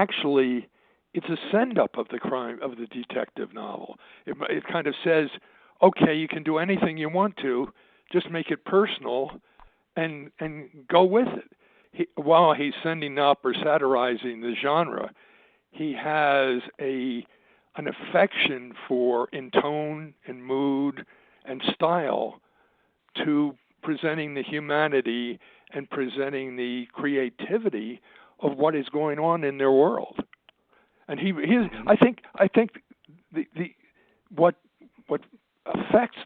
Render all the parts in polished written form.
actually, it's a send-up of the crime, of the detective novel. It kind of says, okay, you can do anything you want to, just make it personal and go with it. While he's sending up or satirizing the genre, he has an affection for, in tone and mood and style, to presenting the humanity and presenting the creativity of what is going on in their world. And I think what affects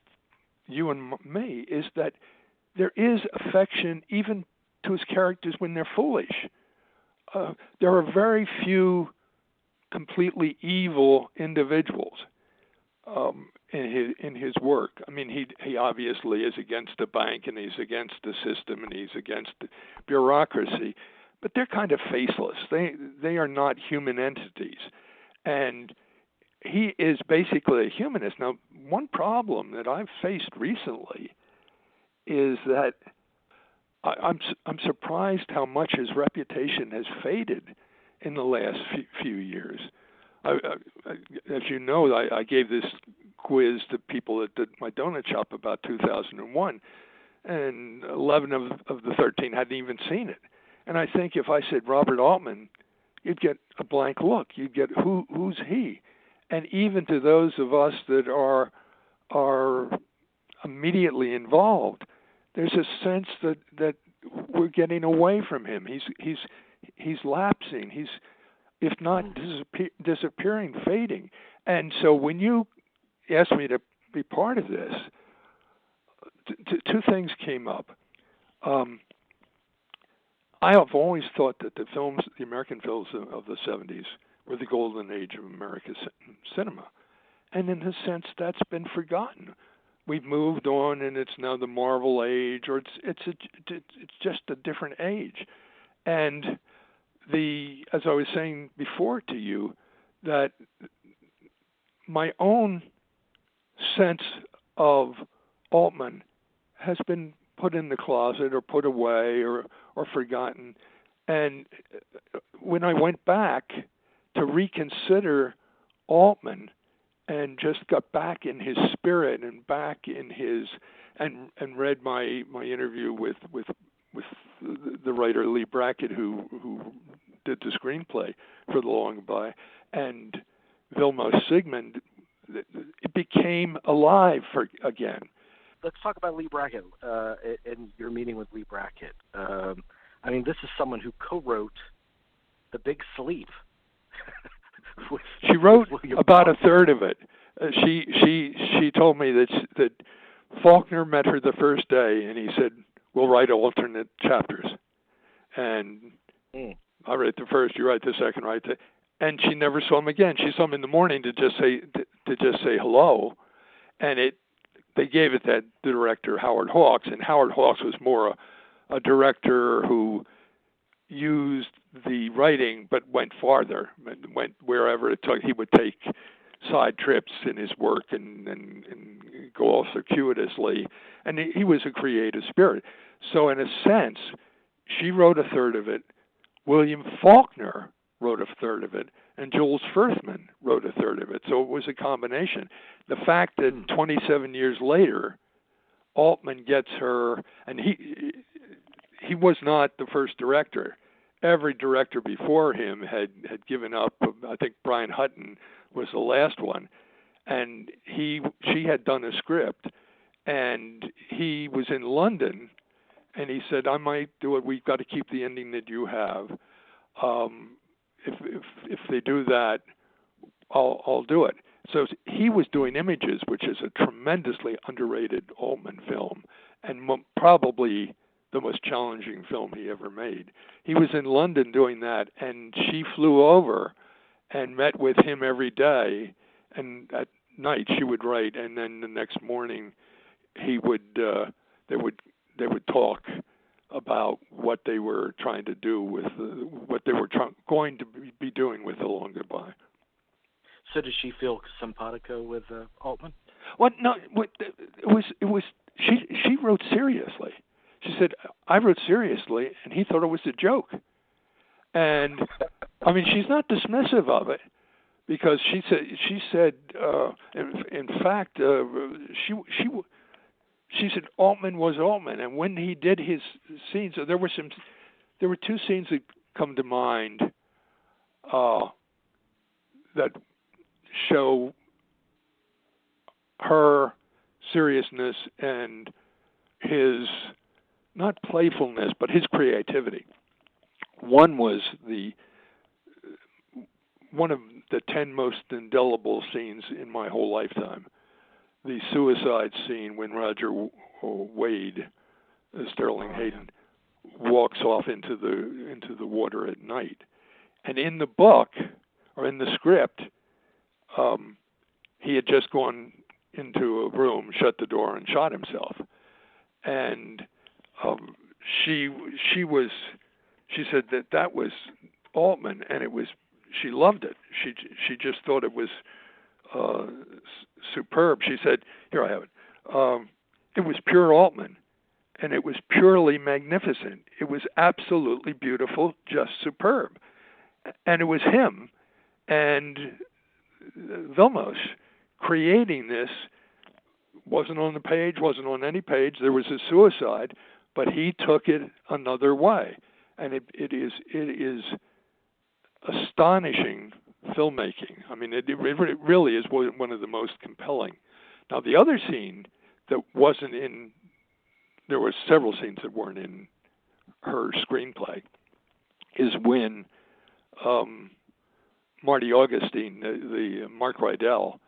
you and me is that there is affection even to his characters when they're foolish. There are very few completely evil individuals in his work. I mean, he obviously is against the bank, and he's against the system, and he's against the bureaucracy, but they're kind of faceless. They are not human entities, and he is basically a humanist. Now, one problem that I've faced recently is that I'm surprised how much his reputation has faded in the last few years. As you know, I gave this quiz to people at my donut shop about 2001, and 11 of the 13 hadn't even seen it. And I think if I said Robert Altman, you'd get a blank look. You'd get, who's he? And even to those of us that are immediately involved, there's a sense that we're getting away from him. He's lapsing. He's, if not disappearing, fading. And so when you asked me to be part of this, two things came up. I have always thought that the American films of the 70s were the golden age of American cinema. And in a sense, that's been forgotten. We've moved on, and it's now the Marvel age, or it's just a different age. And as I was saying before to you, that my own sense of Altman has been put in the closet or put away or forgotten. And when I went back to reconsider Altman and just got back in his spirit and back in his and read my interview with the writer Lee Brackett, who did the screenplay for The Long Goodbye, and Vilmos Zsigmond, it became alive again. Let's talk about Lee Brackett and your meeting with Lee Brackett. I mean, this is someone who co-wrote The Big Sleep. She wrote about a third of it. She told me that Faulkner met her the first day, and he said, "We'll write alternate chapters." And I write the first, you write the second, and she never saw him again. She saw him in the morning to just say hello, and they gave it that the director Howard Hawks, and Howard Hawks was more a director who used the writing but went farther, went wherever it took. He would take side trips in his work and go all circuitously, and he was a creative spirit. So in a sense, she wrote a third of it, William Faulkner wrote a third of it, and Jules Furthman wrote a third of it. So it was a combination. The fact that 27 years later, Altman gets her, and he was not the first director. Every director before him had given up. I think Brian Hutton was the last one, and she had done a script, and he was in London, and he said, "I might do it. We've got to keep the ending that you have. If they do that, I'll do it." So he was doing Images, which is a tremendously underrated Altman film, and probably the most challenging film he ever made. He was in London doing that, and she flew over and met with him every day, and at night she would write, and then the next morning they would talk about what they were trying to do with what they were going to be doing with The Long Goodbye. So did she feel simpatico with Altman? Well, no. It was. She wrote seriously. She said, "I wrote seriously," and he thought it was a joke. And I mean, she's not dismissive of it, because she said in fact she said Altman was Altman, and when he did his scenes, there were two scenes that come to mind that show her seriousness and his, not playfulness, but his creativity. One was one of the 10 most indelible scenes in my whole lifetime, the suicide scene when Roger Wade, Sterling Hayden, walks off into the water at night. And in the book, or in the script, he had just gone into a room, shut the door, and shot himself. And she said that was Altman, and she loved it. She just thought it was superb. She said, "Here, I have it. It was pure Altman, and it was purely magnificent. It was absolutely beautiful, just superb." And it was him and Vilmos creating this. Wasn't on the page, wasn't on any page. There was a suicide, but he took it another way, and it is astonishing filmmaking. I mean, it really is one of the most compelling. Now, the other scene that wasn't in, there were several scenes that weren't in her screenplay, is when Marty Augustine, the Mark Rydell,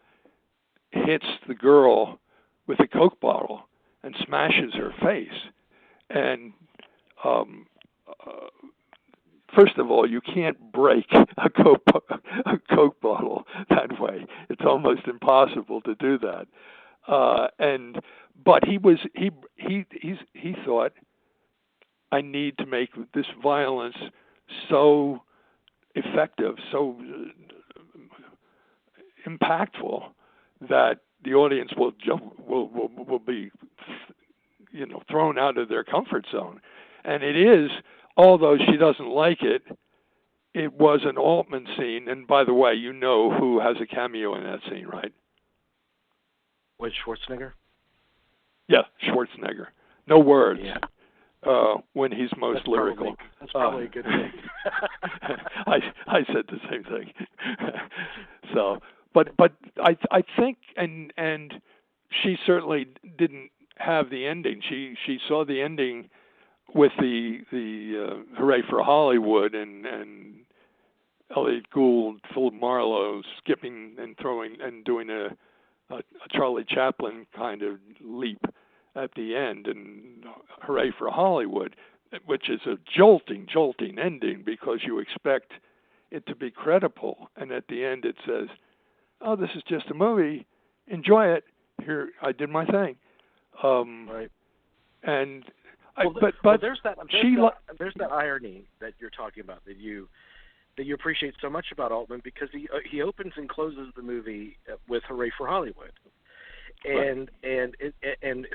hits the girl with a Coke bottle and smashes her face. And first of all, you can't break a Coke bottle that way. It's almost impossible to do that. But he thought, I need to make this violence so effective, so impactful, that the audience will be, thrown out of their comfort zone. And it is, although she doesn't like it, it was an Altman scene. And by the way, you know who has a cameo in that scene, right? Was Schwarzenegger? Yeah, Schwarzenegger. No words. Yeah. When he's most lyrical. That's probably a good thing. I said the same thing. So, but I think, and she certainly didn't have the ending. She saw the ending with the Hooray for Hollywood and Elliot Gould, Philip Marlowe skipping and throwing and doing a Charlie Chaplin kind of leap at the end, and Hooray for Hollywood, which is a jolting ending, because you expect it to be credible, and at the end it says, "Oh, this is just a movie. Enjoy it. Here, I did my thing." Right. And but there's that irony that you're talking about, that you appreciate so much about Altman, because he opens and closes the movie with Hooray for Hollywood. And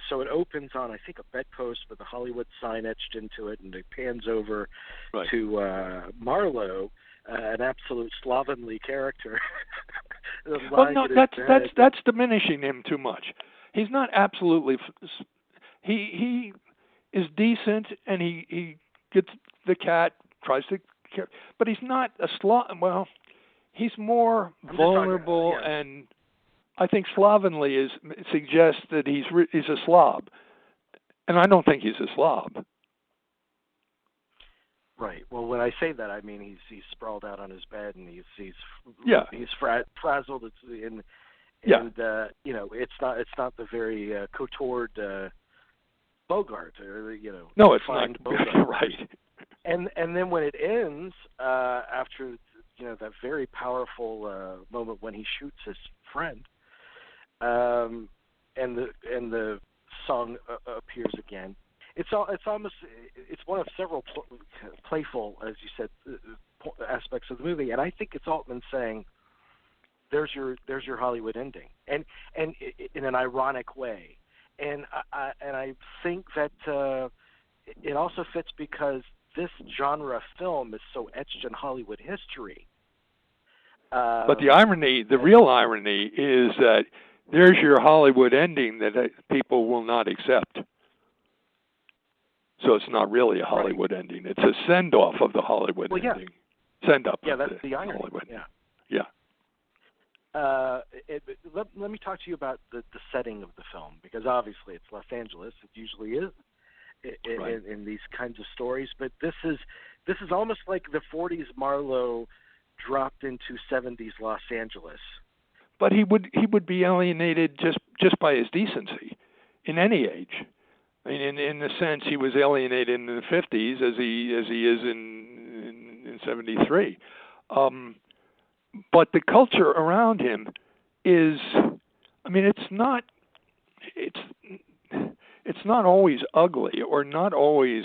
so it opens on, I think, a bedpost with a Hollywood sign etched into it, and it pans over to Marlowe, an absolute slovenly character. Well, no, that's diminishing him too much. He's not absolutely. He is decent, and he gets the cat, tries to, but he's not a slob. Well, he's more vulnerable, and I think slovenly suggests that he's a slob, and I don't think he's a slob. Right. Well, when I say that, I mean he's sprawled out on his bed, and he's frazzled. It's not the very coutoured Bogart, or No, it's not. Bogart. Right. And then when it ends, after that very powerful moment when he shoots his friend, and the song appears again. It's one of several playful, as you said, aspects of the movie, and I think it's Altman saying, "There's your Hollywood ending," and in an ironic way, and I think that it also fits because this genre of film is so etched in Hollywood history. But the irony, the real irony, is that there's your Hollywood ending that people will not accept. So it's not really a Hollywood ending. It's a send-off of the Hollywood ending. Send-up. Yeah, that's the irony. Hollywood. Yeah. Let me talk to you about the setting of the film, because obviously it's Los Angeles. It usually is in these kinds of stories. But this is almost like the 40s Marlowe dropped into 70s Los Angeles. But he would be alienated just by his decency in any age. I mean, in a sense, he was alienated in the 50s as he is in 73. But the culture around him is, I mean, it's not always ugly or not always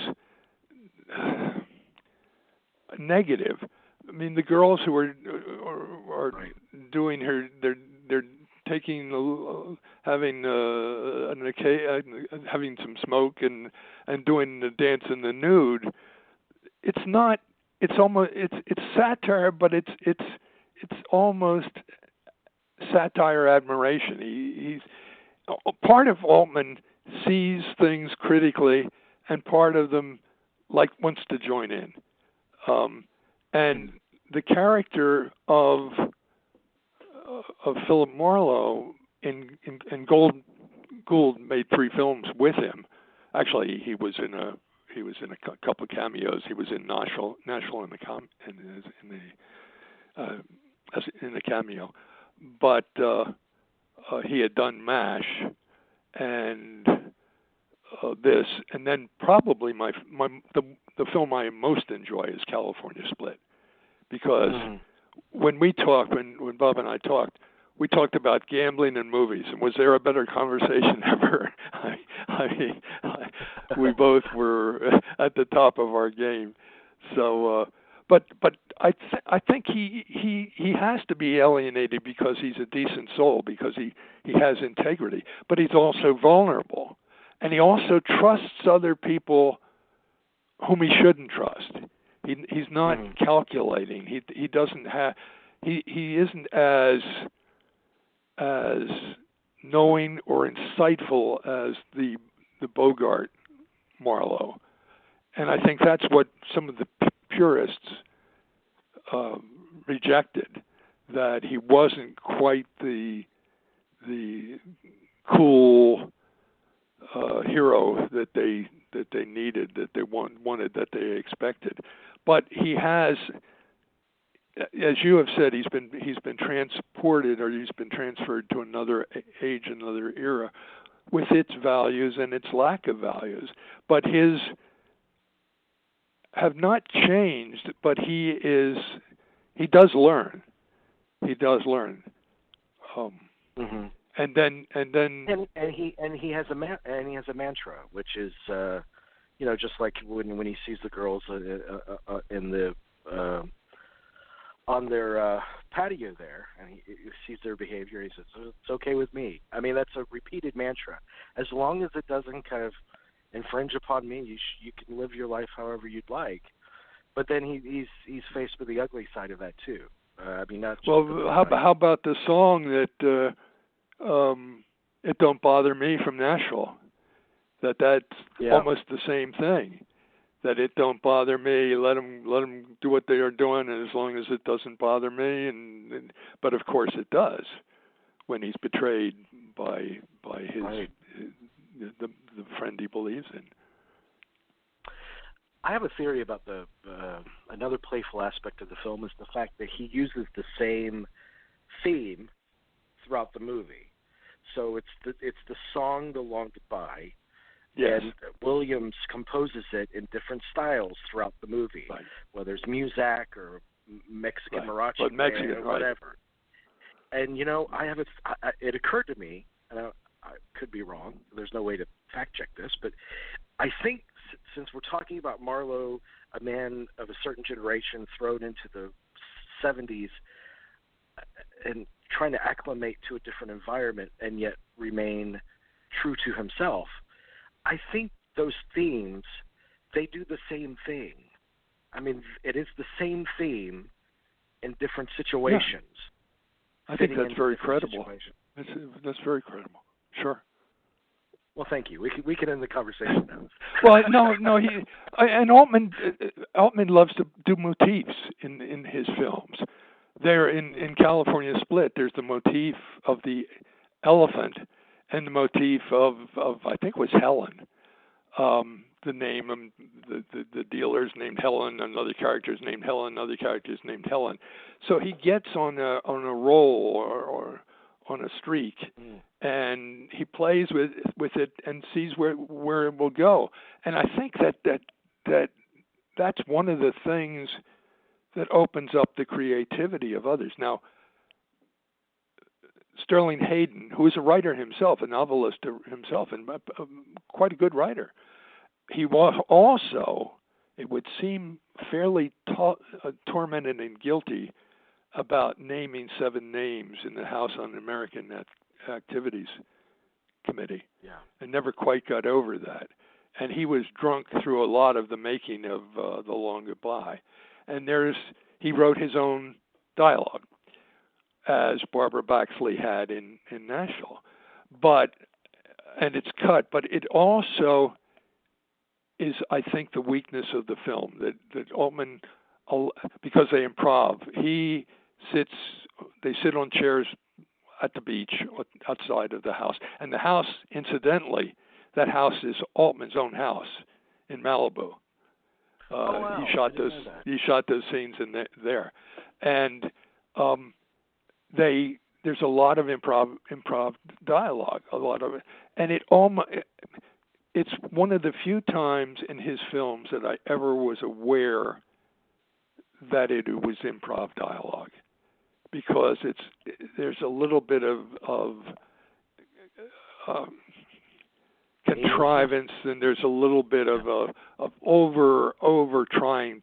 negative. I mean, the girls who are doing they're taking, having some smoke and doing the dance in the nude. It's satire, but it's almost satire admiration. He's part of Altman sees things critically, and part of them wants to join in. And the character of Philip Marlowe in Gould made 3 films with him. Actually, he was in a couple of cameos. He was in Nashville in the cameo, but he had done MASH and this, and then probably the film I most enjoy is California Split, because when Bob and I talked, we talked about gambling and movies, and was there a better conversation ever? We both were at the top of our game. So, but I think he has to be alienated because he's a decent soul, because he has integrity, but he's also vulnerable, and he also trusts other people whom he shouldn't trust. He's not calculating. He doesn't have. He isn't as knowing or insightful as the Bogart Marlowe, and I think that's what some of the purists rejected. That he wasn't quite the cool hero that they needed, that they wanted, that they expected. But he has, as you have said, he's been transported, or he's been transferred to another age, another era, with its values and its lack of values. But his have not changed. But he does learn. He does learn. And then he has a mantra, which is just like when he sees the girls in the on their patio there, and he sees their behavior, he says, "It's okay with me." I mean, that's a repeated mantra. As long as it doesn't kind of infringe upon me, you can live your life however you'd like. But then he's faced with the ugly side of that too. I mean, not just how about the song that "It Don't Bother Me" from Nashville? That's almost the same thing. That it don't bother me. Let them do what they are doing, and as long as it doesn't bother me. But of course it does when he's betrayed by his the friend he believes in. I have a theory about the another playful aspect of the film is the fact that he uses the same theme throughout the movie. So it's the song "The Long Goodbye." Yes. And Williams composes it in different styles throughout the movie, whether it's Muzak or Mexican mariachi band or whatever. And it occurred to me, and I could be wrong. There's no way to fact check this, but I think since we're talking about Marlowe, a man of a certain generation thrown into the 70s and trying to acclimate to a different environment and yet remain true to himself, I think those themes, they do the same thing. I mean, it is the same theme in different situations. Yeah. I think that's very credible. That's very credible. Sure. Well, thank you. We can end the conversation now. Well, no. And Altman loves to do motifs in his films. There in California Split, there's the motif of the elephant and the motif of I think it was Helen. The name the dealer's named Helen, another character's named Helen, another character's named Helen. So he gets on a roll or on a streak, and he plays with it and sees where it will go. And I think that's one of the things that opens up the creativity of others. Now, Sterling Hayden, who is a writer himself, a novelist himself, and quite a good writer, he was also, it would seem, fairly tormented and guilty about naming 7 names in the House Un-American Activities Committee, and never quite got over that. And he was drunk through a lot of the making of The Long Goodbye. And he wrote his own dialogue, as Barbara Baxley had in Nashville. And it's cut, but it also is, I think, the weakness of the film, that Altman, because they improv, they sit on chairs at the beach outside of the house. And the house, incidentally, that house is Altman's own house in Malibu. Wow. He shot those scenes in there. And there's a lot of improv dialogue, a lot of it. And it's one of the few times in his films that I ever was aware that it was improv dialogue, because there's a little bit of contrivance, and there's a little bit of over trying,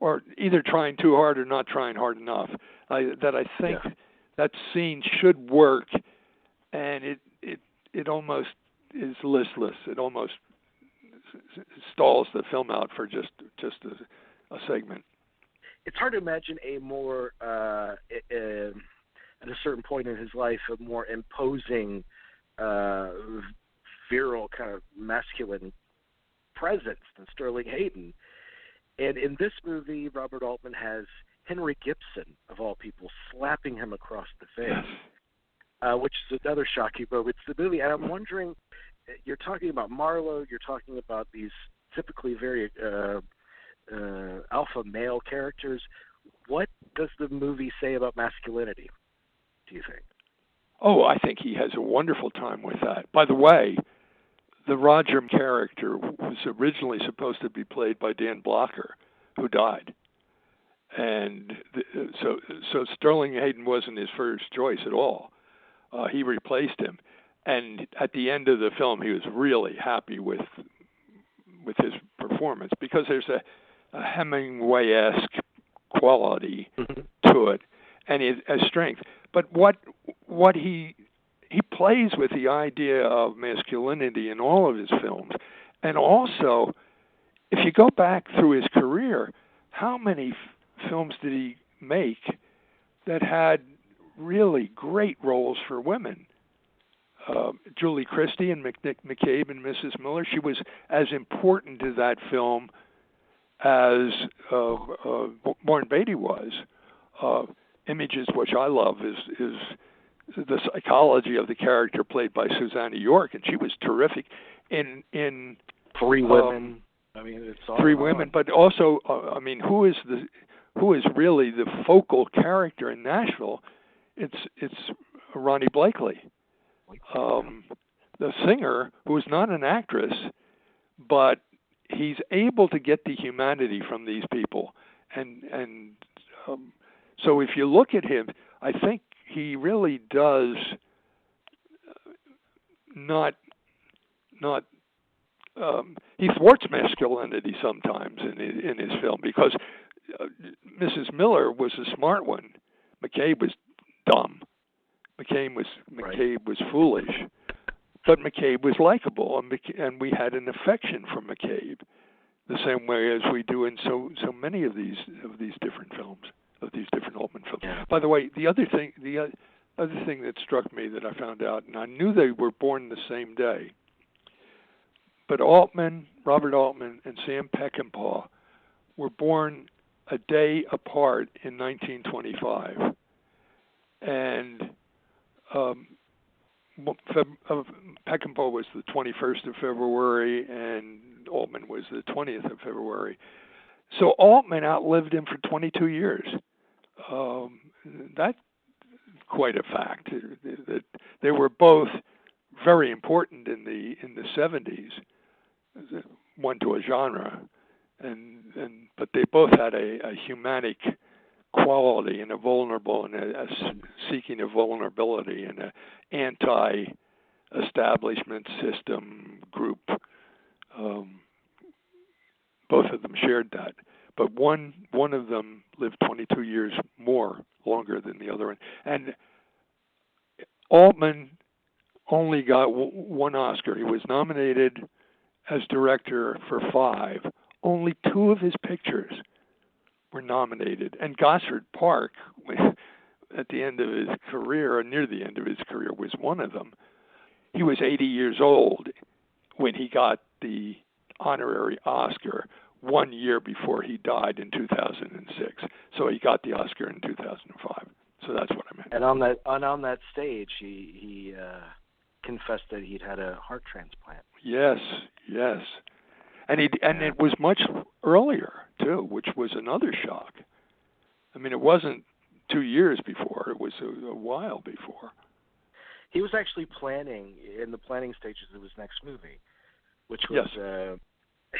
or either trying too hard or not trying hard enough. I think that scene should work, and it almost is listless. It almost stalls the film out for just a segment. It's hard to imagine a more, at a certain point in his life, a more imposing, virile, kind of masculine presence than Sterling Hayden. And in this movie, Robert Altman has Henry Gibson, of all people, slapping him across the face, which is another shocking moment to the movie. And I'm wondering, you're talking about Marlowe, you're talking about these typically very alpha male characters. What does the movie say about masculinity, do you think? Oh, I think he has a wonderful time with that. By the way, the Roger character was originally supposed to be played by Dan Blocker, who died. And so Sterling Hayden wasn't his first choice at all. He replaced him. And at the end of the film, he was really happy with his performance, because there's a Hemingway-esque quality to it, and a strength. But what he plays with the idea of masculinity in all of his films, and also, if you go back through his career, how many films did he make that had really great roles for women? Julie Christie and McCabe and Mrs. Miller. She was as important to that film as Warren Beatty was. Images, which I love, is the psychology of the character played by Susanna York, and she was terrific in Three Women. I mean, it's all Three Women, but also, I mean, who is really the focal character in Nashville? It's Ronnie Blakely, the singer, who is not an actress, but he's able to get the humanity from these people, and so if you look at him, I think he really does not he thwarts masculinity sometimes in his film, because Mrs. Miller was a smart one. McCabe was dumb. McCabe was foolish, but McCabe was likable, and we had an affection for McCabe. the same way as we do in so many of these different films, of these different Altman films. Yeah. By the way, the other thing that struck me that I found out, and I knew they were born the same day, but Robert Altman, and Sam Peckinpah were born a day apart in 1925, and Peckinpah was the 21st of February, and Altman was the 20th of February. So Altman outlived him for 22 years. That's quite a fact. That they were both very important in the 70s, one to a genre, but they both had a humanic quality and a vulnerable and a seeking of vulnerability and an anti-establishment system group. Both of them shared that, but one of them lived 22 years longer than the other one. And Altman only got one Oscar. He was nominated as director for 5. Only 2 of his pictures were nominated. And Gosford Park, at the end of his career, or near the end of his career, was one of them. He was 80 years old when he got the honorary Oscar 1 year before he died in 2006. So he got the Oscar in 2005. So that's what I meant. And on that stage, he confessed that he'd had a heart transplant. Yes, and it was much earlier too, which was another shock. I mean, it wasn't 2 years before; it was a while before. He was actually in the planning stages of his next movie, which was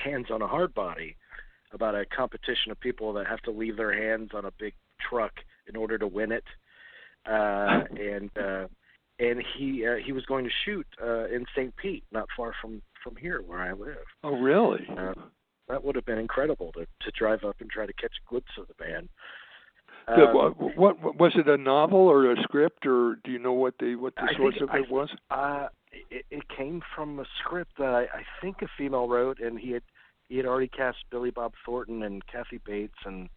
Hands on a Hard Body, about a competition of people that have to leave their hands on a big truck in order to win it. And he was going to shoot in St. Pete, not far from here where I live. Oh, really? That would have been incredible to drive up and try to catch a glimpse of the band. What was it? A novel or a script, or do you know what the source of it was? It came from a script that I think a female wrote, and he had already cast Billy Bob Thornton and Kathy Bates and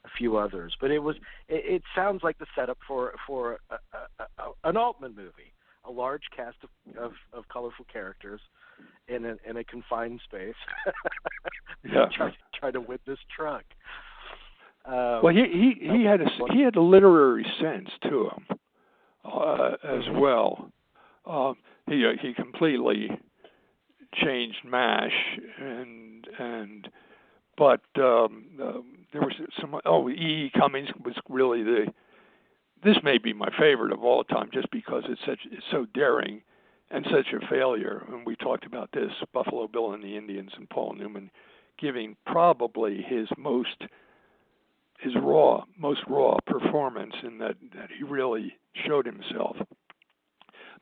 a few others. But it sounds like the setup for an Altman movie, a large cast of colorful characters in a confined space. Try to win this truck. Well, he had a literary sense to him as well. He completely changed MASH but there was some. E. Cummings was really this may be my favorite of all time, just because it's so daring and such a failure. And we talked about this, Buffalo Bill and the Indians, and Paul Newman giving probably his most raw performance in that he really showed himself.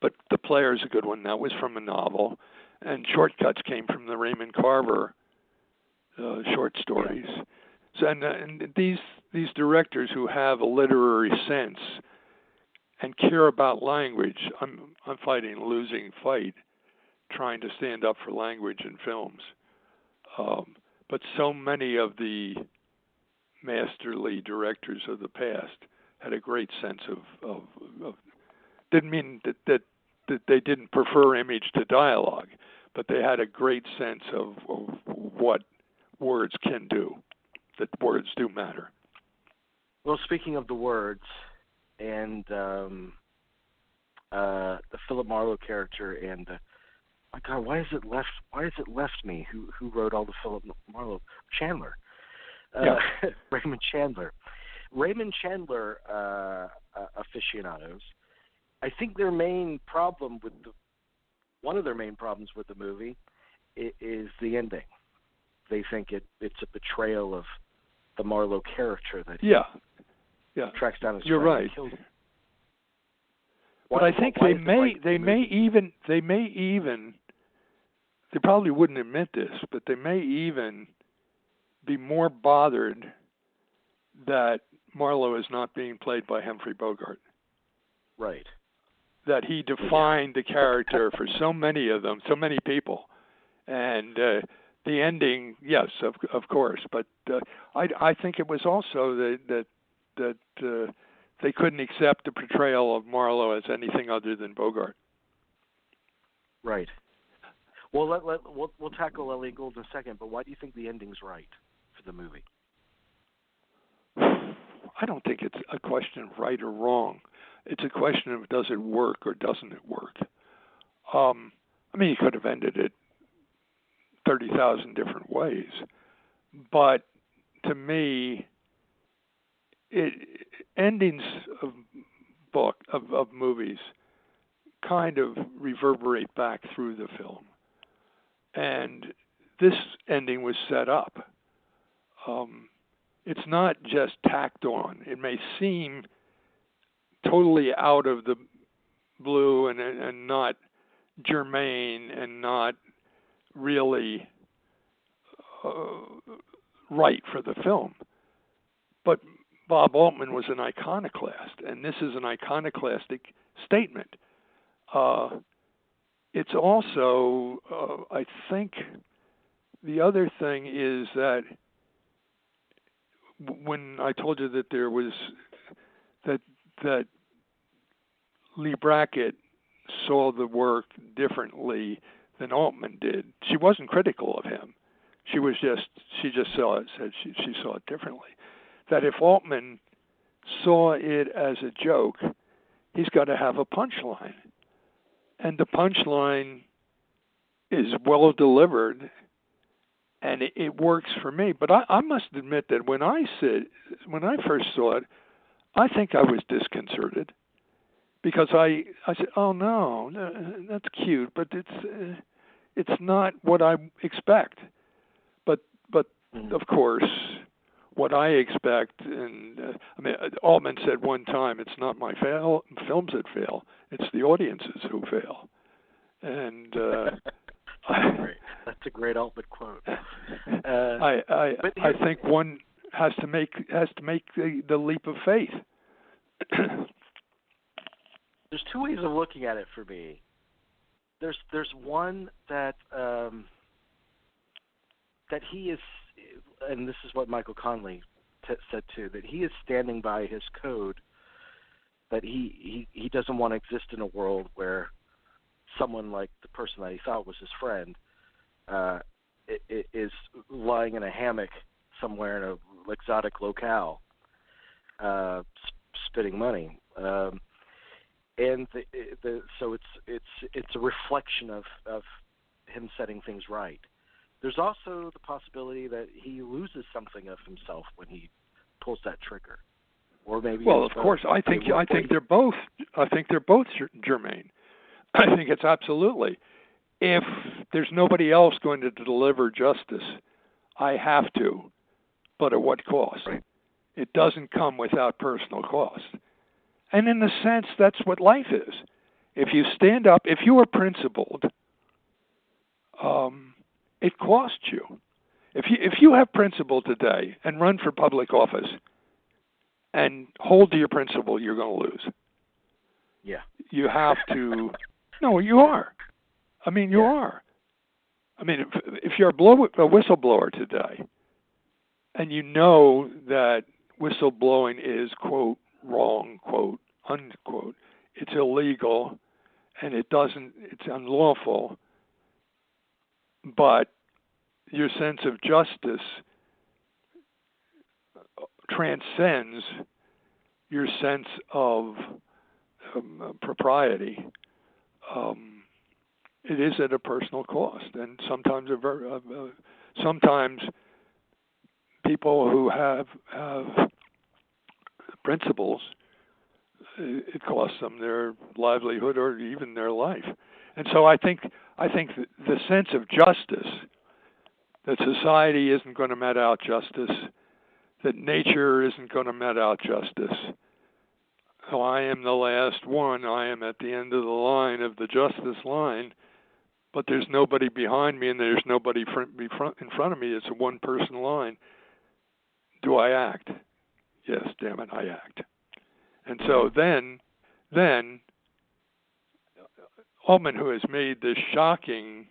But The Player's a good one. That was from a novel, and Shortcuts came from the Raymond Carver short stories. So, and these directors who have a literary sense and care about language, I'm fighting a losing fight trying to stand up for language in films. But so many of the masterly directors of the past had a great sense of didn't mean that they didn't prefer image to dialogue, but they had a great sense of what words can do, that words do matter. Well, speaking of the words, and the Philip Marlowe character, and my God, why is it left me? Who wrote all the Philip Marlowe? Chandler. Raymond Chandler. Raymond Chandler aficionados, I think one of their main problems with the movie is the ending. They think it's a betrayal of the Marlowe character that he tracks down his You're friend right. and kills him. But I think they may even they probably wouldn't admit this, but they may even be more bothered that Marlowe is not being played by Humphrey Bogart. Right. That he defined the character for so many of them, so many people, and The ending, yes, of course, but I think it was also that they couldn't accept the portrayal of Marlowe as anything other than Bogart. Right. Well, we'll tackle Ellie Gould in a second, but why do you think the ending's right for the movie? I don't think it's a question of right or wrong. It's a question of does it work or doesn't it work. I mean, you could have ended it 30,000 different ways, but to me, endings of movies kind of reverberate back through the film, and this ending was set up. It's not just tacked on. It may seem totally out of the blue and not germane and not really right for the film. But Bob Altman was an iconoclast, and this is an iconoclastic statement. It's also, I think, the other thing is that when I told you that there was that Lee Brackett saw the work differently than Altman did. She wasn't critical of him. She just saw it, said she saw it differently. That if Altman saw it as a joke, he's got to have a punchline. And the punchline is well delivered, and it works for me. But I must admit that when I first saw it, I think I was disconcerted. Because I said, oh no, that's cute, but it's not what I expect. But of course, what I expect, and I mean, Altman said one time, it's not my films that fail, it's the audiences who fail. And that's a great Altman quote. I think one has to make the leap of faith. There's two ways of looking at it for me. There's one that he is, and this is what Michael Connelly said too, that he is standing by his code, that he doesn't want to exist in a world where someone like the person that he thought was his friend is lying in a hammock somewhere in an exotic locale, spitting money. And so it's a reflection of him setting things right. There's also the possibility that he loses something of himself when he pulls that trigger, or maybe. Well, of course, I think they're both. I think they're both germane. I think it's absolutely. If there's nobody else going to deliver justice, I have to, but at what cost? Right. It doesn't come without personal cost. And in a sense, that's what life is. If you stand up, if you are principled, it costs you. If you have principle today and run for public office and hold to your principle, you're going to lose. Yeah. You have to. No, you are. I mean, you are. I mean, if you're a whistleblower today, and you know that whistleblowing is, quote, wrong, quote, unquote, it's illegal, and it's unlawful, but your sense of justice transcends your sense of propriety. It is at a personal cost, and sometimes sometimes people who have principles, it costs them their livelihood or even their life. And so I think the sense of justice, that society isn't going to met out justice, that nature isn't going to met out justice. So I am the last one. I am at the end of the line of the justice line, but there's nobody behind me and there's nobody in front of me. It's a one-person line. Do I act? Yes, damn it, I act. And so then Altman, who has made this shocking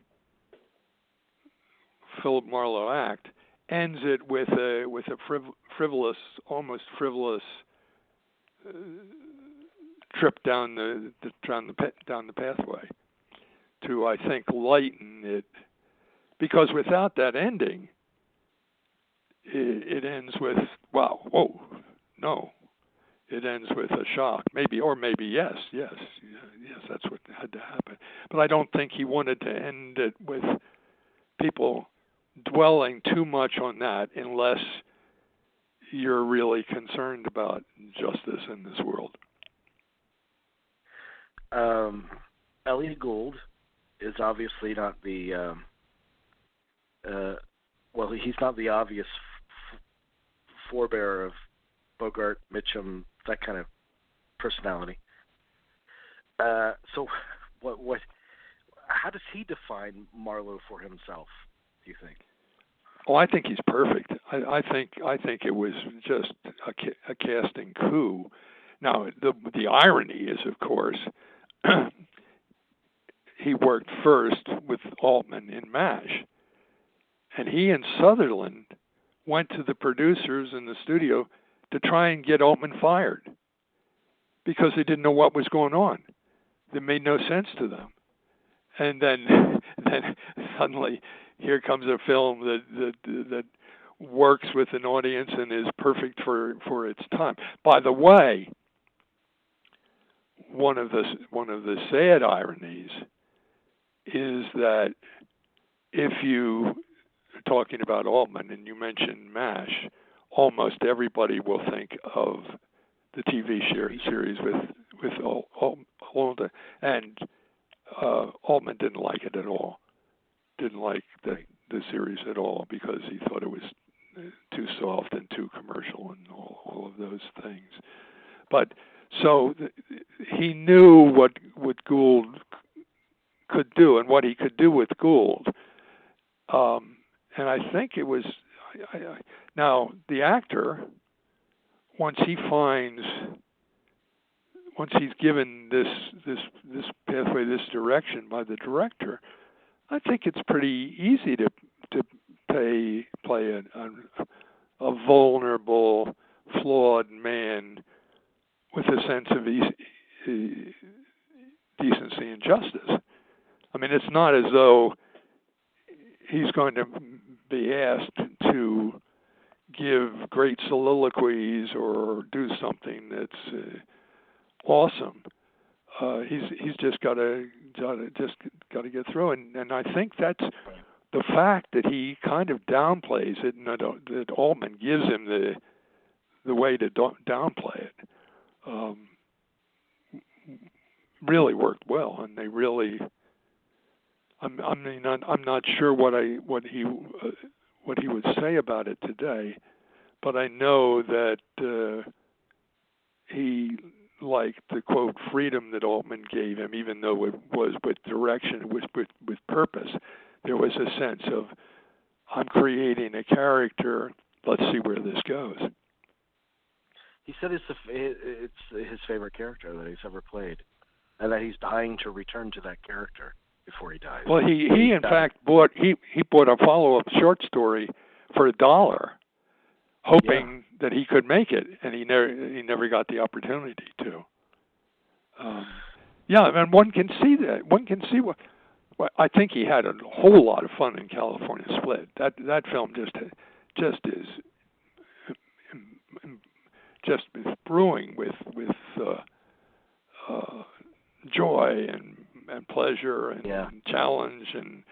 Philip Marlowe act, ends it with a frivolous, almost frivolous trip down the pathway to, I think, lighten it, because without that ending, it ends with, wow, whoa, no. It ends with a shock, maybe, or maybe yes, that's what had to happen. But I don't think he wanted to end it with people dwelling too much on that, unless you're really concerned about justice in this world. Elliot Gould is obviously not the he's not the obvious forebearer of Bogart, Mitchum, that kind of personality. So, what? How does he define Marlowe for himself, do you think? Oh, I think he's perfect. I think it was just a casting coup. Now, the irony is, of course, he worked first with Altman in MASH, and he and Sutherland went to the producers in the studio to try and get Altman fired because they didn't know what was going on. It made no sense to them. And then suddenly here comes a film that works with an audience and is perfect for its time. By the way, one of the sad ironies is that if you are talking about Altman and you mention MASH, almost everybody will think of the TV series with Altman, and Altman didn't like it at all. Didn't like the series at all because he thought it was too soft and too commercial and all of those things. But so he knew what Gould could do and what he could do with Gould. And I think it was now the actor, once he's given this pathway, this direction by the director, I think it's pretty easy to play a vulnerable, flawed man with a sense of decency and justice. I mean, it's not as though he's going to be asked to give great soliloquies or do something that's awesome. He's just got to get through, and I think that's the fact that he kind of downplays it, and that Altman gives him the way to downplay it. Really worked well, and they really. I'm not sure what he would say about it today, but I know that he liked the quote freedom that Altman gave him, even though it was with direction, it was with purpose. There was a sense of, I'm creating a character. Let's see where this goes. He said it's his favorite character that he's ever played, and that he's dying to return to that character before he dies. Well, he in fact bought a follow-up short story for $1, hoping that he could make it, and he never got the opportunity to. And one can see that. One can see what I think he had a whole lot of fun in California Split. That film just is brewing with joy and pleasure and challenge and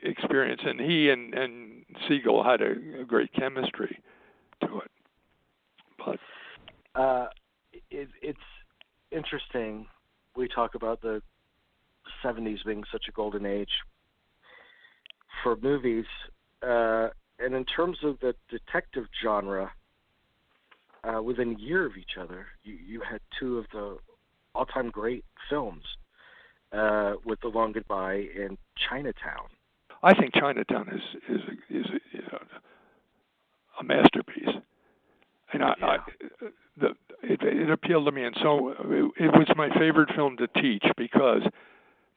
experience, and he and Siegel had a great chemistry to it. But it's interesting. We talk about the 70s being such a golden age for movies, and in terms of the detective genre, within a year of each other, you had two of the all-time great films, with The Long Goodbye and Chinatown. I think Chinatown is a masterpiece, and it appealed to me, and so it was my favorite film to teach because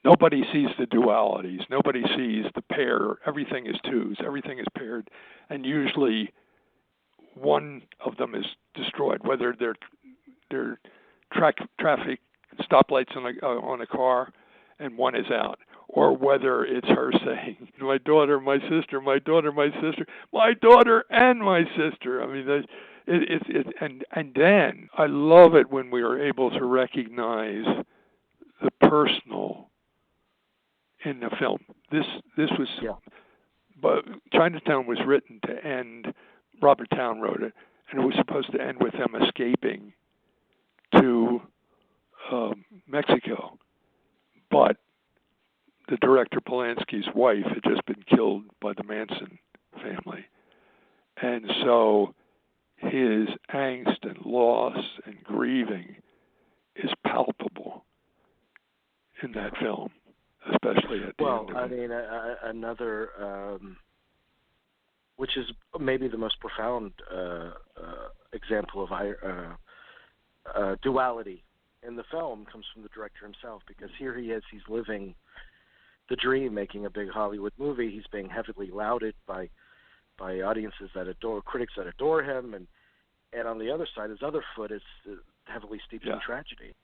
Nobody sees the dualities. Nobody sees the pair. Everything is twos. Everything is paired, and usually one of them is destroyed, whether they're traffic stoplights on a car, and one is out, or whether it's her saying, "My daughter, my sister, my daughter, my sister, my daughter, and my sister." I mean, and then I love it when we are able to recognize the personal in the film. This was, but Chinatown was written to end. Robert Town wrote it, and it was supposed to end with them escaping to Mexico, but the director Polanski's wife had just been killed by the Manson family, and so his angst and loss and grieving is palpable in that film, especially at the end of it. Another, which is maybe the most profound example of duality in the film, comes from the director himself, because here he is, he's living the dream, making a big Hollywood movie. He's being heavily lauded by audiences that adore, critics that adore him, and on the other side, his other foot is heavily steeped in tragedy.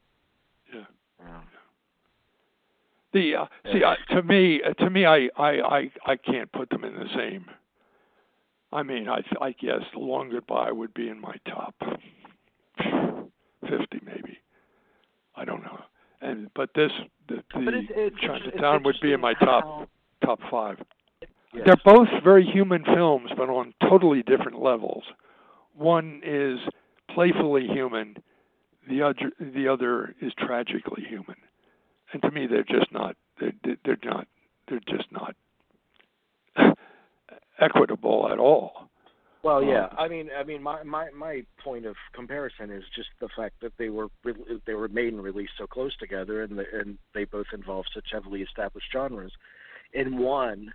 To me, I can't put them in the same. I mean, I guess The Long Goodbye would be in my top 50, maybe. I don't know. But Chinatown would be in my top 5. Yes. They're both very human films, but on totally different levels. One is playfully human. The other is tragically human. And to me, they're just not equitable at all. Well, yeah. I mean, my point of comparison is just the fact that they were made and released so close together, and they both involve such heavily established genres. In one,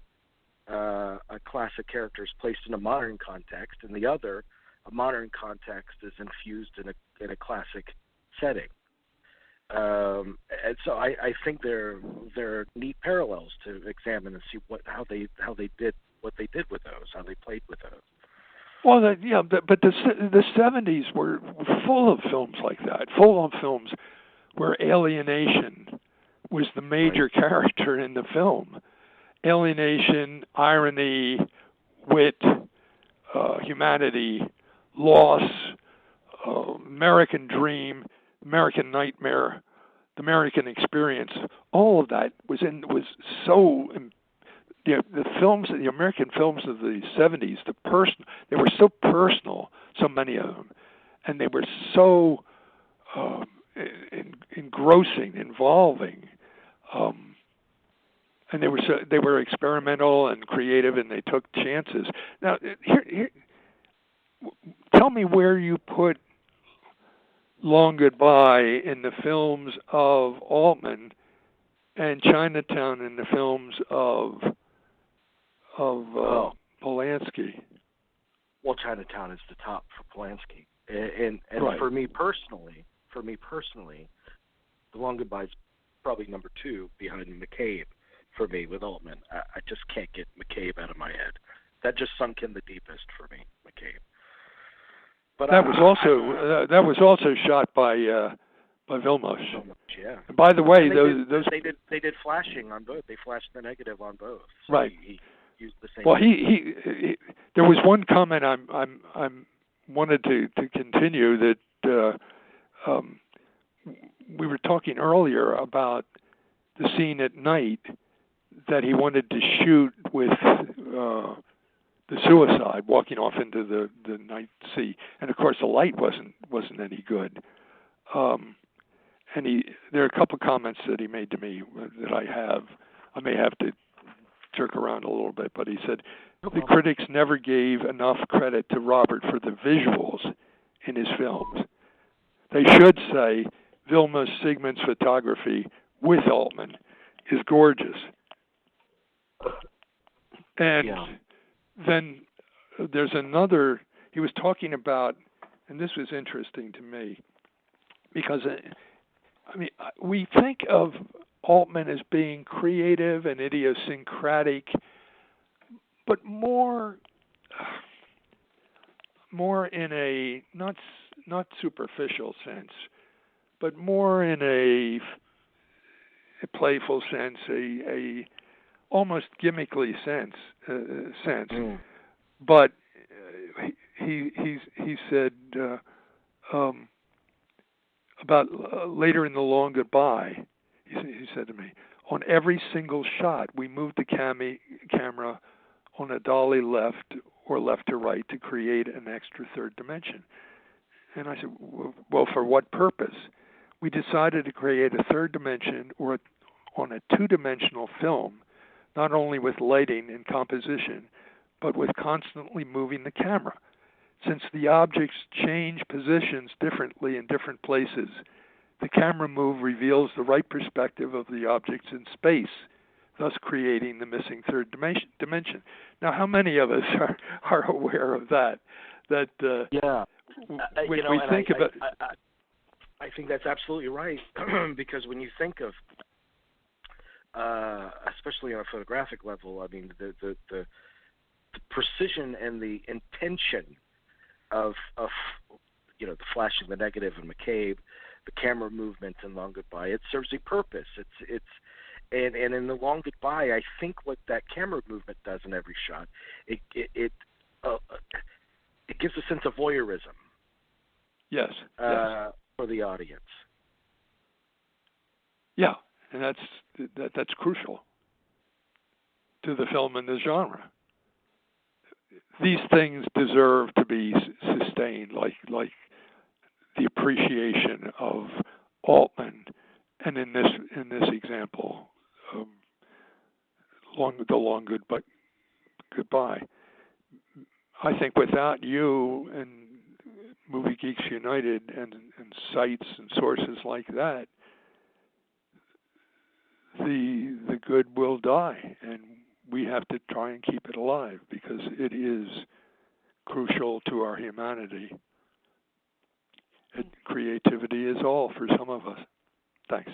a classic character is placed in a modern context, and the other, a modern context is infused in a classic setting. And so I think they're neat parallels to examine and see how they did what they did with those, how they played with those. Well, but the 70s were full of films like that, full of films where alienation was the major character in the film. Alienation, irony, wit, humanity, loss, American dream, American nightmare, the American experience. All of that was so. The films, the American films of the 70s, they were so personal, so many of them, and they were so engrossing, involving, and they were experimental and creative, and they took chances. Now, here, tell me where you put Long Goodbye in the films of Altman and Chinatown in the films of Polanski. Well, Chinatown is the top for Polanski, and for me personally, The Long Goodbye is probably number 2 behind McCabe for me with Altman. I just can't get McCabe out of my head. That just sunk in the deepest for me, McCabe. But that was also shot by Vilmos. Yeah. And by the way, they did flashing on both. They flashed the negative on both. So right. He used the same. Well, he there was one comment I wanted to continue that we were talking earlier about the scene at night that he wanted to shoot with the suicide, walking off into the night sea, and of course the light wasn't any good. And there are a couple of comments that he made to me that I may have to jerk around a little bit, but he said the critics never gave enough credit to Robert for the visuals in his films. They should say Vilmos Sigmund's photography with Altman is gorgeous. And then there's another, he was talking about, and this was interesting to me, because, we think of Altman as being creative and idiosyncratic, but more in a not superficial sense, but more in a playful sense, a almost gimmickly sense. But he said about later in The Long Goodbye. He said to me, on every single shot, we moved the camera on a dolly left or left to right to create an extra third dimension. And I said, well, for what purpose? We decided to create a third dimension on a two-dimensional film, not only with lighting and composition, but with constantly moving the camera. Since the objects change positions differently in different places, the camera move reveals the right perspective of the objects in space, thus creating the missing third dimension. Now, how many of us are aware of that? When we think about, I think that's absolutely right, because when you think of, especially on a photographic level, I mean, the precision and the intention of the flashing the negative in McCabe, the camera movement in Long Goodbye, it serves a purpose. And in The Long Goodbye, I think what that camera movement does in every shot, it gives a sense of voyeurism. Yes. For the audience. Yeah, and that's crucial to the film and the genre. These things deserve to be sustained, like the appreciation of Altman, and in this example, The Long Goodbye. I think without you and Movie Geeks United and sites and sources like that, the good will die, and we have to try and keep it alive because it is crucial to our humanity. And creativity is all for some of us. Thanks.